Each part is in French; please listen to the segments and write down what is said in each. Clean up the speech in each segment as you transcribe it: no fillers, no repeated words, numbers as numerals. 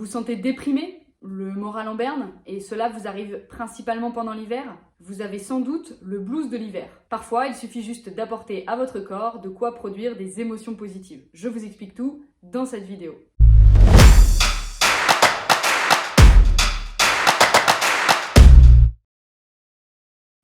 vous sentez déprimé, le moral en berne, et cela vous arrive principalement pendant l'hiver, vous avez sans doute le blues de l'hiver. Parfois, il suffit juste d'apporter à votre corps de quoi produire des émotions positives. Je vous explique tout dans cette vidéo.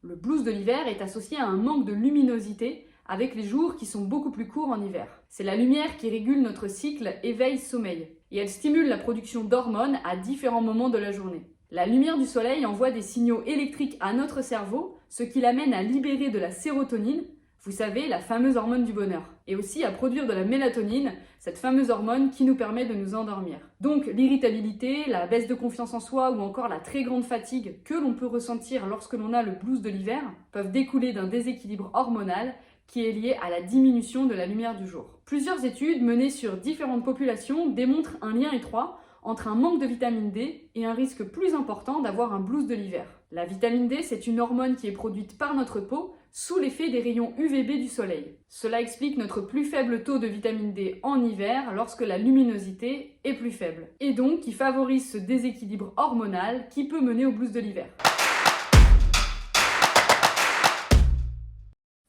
Le blues de l'hiver est associé à un manque de luminosité avec les jours qui sont beaucoup plus courts en hiver. C'est la lumière qui régule notre cycle éveil-sommeil et elle stimule la production d'hormones à différents moments de la journée. La lumière du soleil envoie des signaux électriques à notre cerveau, ce qui l'amène à libérer de la sérotonine, vous savez, la fameuse hormone du bonheur, et aussi à produire de la mélatonine, cette fameuse hormone qui nous permet de nous endormir. Donc l'irritabilité, la baisse de confiance en soi ou encore la très grande fatigue que l'on peut ressentir lorsque l'on a le blues de l'hiver peuvent découler d'un déséquilibre hormonal qui est lié à la diminution de la lumière du jour. Plusieurs études menées sur différentes populations démontrent un lien étroit entre un manque de vitamine D et un risque plus important d'avoir un blues de l'hiver. La vitamine D, c'est une hormone qui est produite par notre peau sous l'effet des rayons UVB du soleil. Cela explique notre plus faible taux de vitamine D en hiver lorsque la luminosité est plus faible, et donc qui favorise ce déséquilibre hormonal qui peut mener au blues de l'hiver.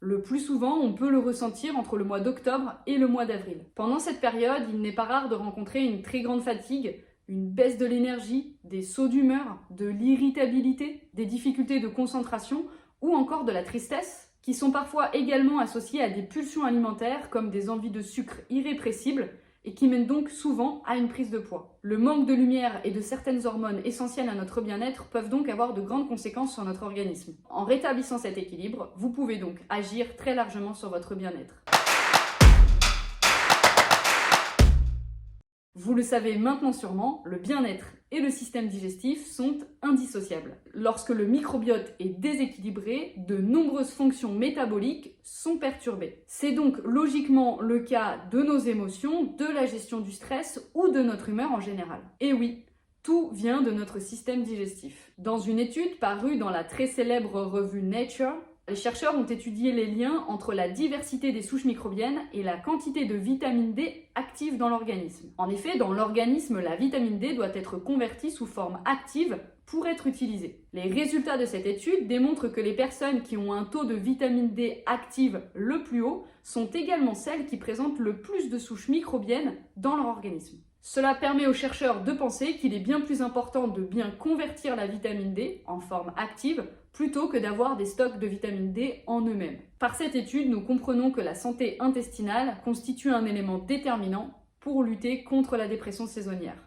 Le plus souvent, on peut le ressentir entre le mois d'octobre et le mois d'avril. Pendant cette période, il n'est pas rare de rencontrer une très grande fatigue, une baisse de l'énergie, des sauts d'humeur, de l'irritabilité, des difficultés de concentration ou encore de la tristesse, qui sont parfois également associées à des pulsions alimentaires comme des envies de sucre irrépressibles et qui mènent donc souvent à une prise de poids. Le manque de lumière et de certaines hormones essentielles à notre bien-être peuvent donc avoir de grandes conséquences sur notre organisme. En rétablissant cet équilibre, vous pouvez donc agir très largement sur votre bien-être. Vous le savez maintenant sûrement, le bien-être et le système digestif sont indissociables. Lorsque le microbiote est déséquilibré, de nombreuses fonctions métaboliques sont perturbées. C'est donc logiquement le cas de nos émotions, de la gestion du stress ou de notre humeur en général. Et oui, tout vient de notre système digestif. Dans une étude parue dans la très célèbre revue Nature, les chercheurs ont étudié les liens entre la diversité des souches microbiennes et la quantité de vitamine D active dans l'organisme. En effet, dans l'organisme, la vitamine D doit être convertie sous forme active pour être utilisée. Les résultats de cette étude démontrent que les personnes qui ont un taux de vitamine D active le plus haut sont également celles qui présentent le plus de souches microbiennes dans leur organisme. Cela permet aux chercheurs de penser qu'il est bien plus important de bien convertir la vitamine D en forme active plutôt que d'avoir des stocks de vitamine D en eux-mêmes. Par cette étude, nous comprenons que la santé intestinale constitue un élément déterminant pour lutter contre la dépression saisonnière.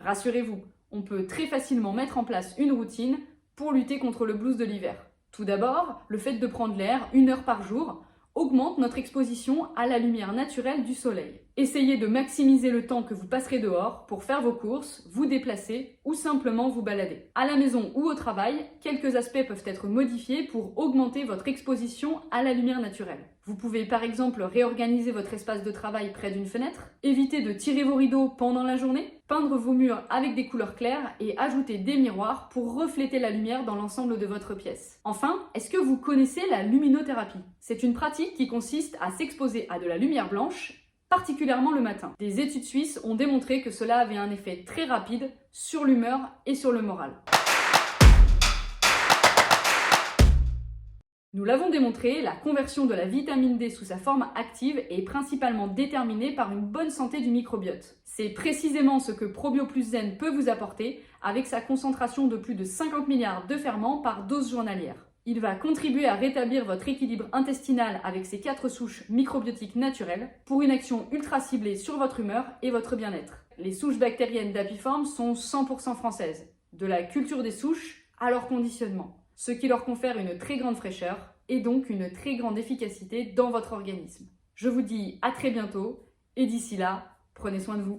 Rassurez-vous, on peut très facilement mettre en place une routine pour lutter contre le blues de l'hiver. Tout d'abord, le fait de prendre l'air 1 heure par jour augmente notre exposition à la lumière naturelle du soleil. Essayez de maximiser le temps que vous passerez dehors pour faire vos courses, vous déplacer ou simplement vous balader. À la maison ou au travail, quelques aspects peuvent être modifiés pour augmenter votre exposition à la lumière naturelle. Vous pouvez par exemple réorganiser votre espace de travail près d'une fenêtre, éviter de tirer vos rideaux pendant la journée, peindre vos murs avec des couleurs claires et ajouter des miroirs pour refléter la lumière dans l'ensemble de votre pièce. Enfin, est-ce que vous connaissez la luminothérapie? C'est une pratique qui consiste à s'exposer à de la lumière blanche, particulièrement le matin. Des études suisses ont démontré que cela avait un effet très rapide sur l'humeur et sur le moral. Nous l'avons démontré, la conversion de la vitamine D sous sa forme active est principalement déterminée par une bonne santé du microbiote. C'est précisément ce que Probio Plus Zen peut vous apporter avec sa concentration de plus de 50 milliards de ferments par dose journalière. Il va contribuer à rétablir votre équilibre intestinal avec ses 4 souches microbiotiques naturelles pour une action ultra ciblée sur votre humeur et votre bien-être. Les souches bactériennes d'Apiform sont 100% françaises, de la culture des souches à leur conditionnement, ce qui leur confère une très grande fraîcheur et donc une très grande efficacité dans votre organisme. Je vous dis à très bientôt et d'ici là, prenez soin de vous.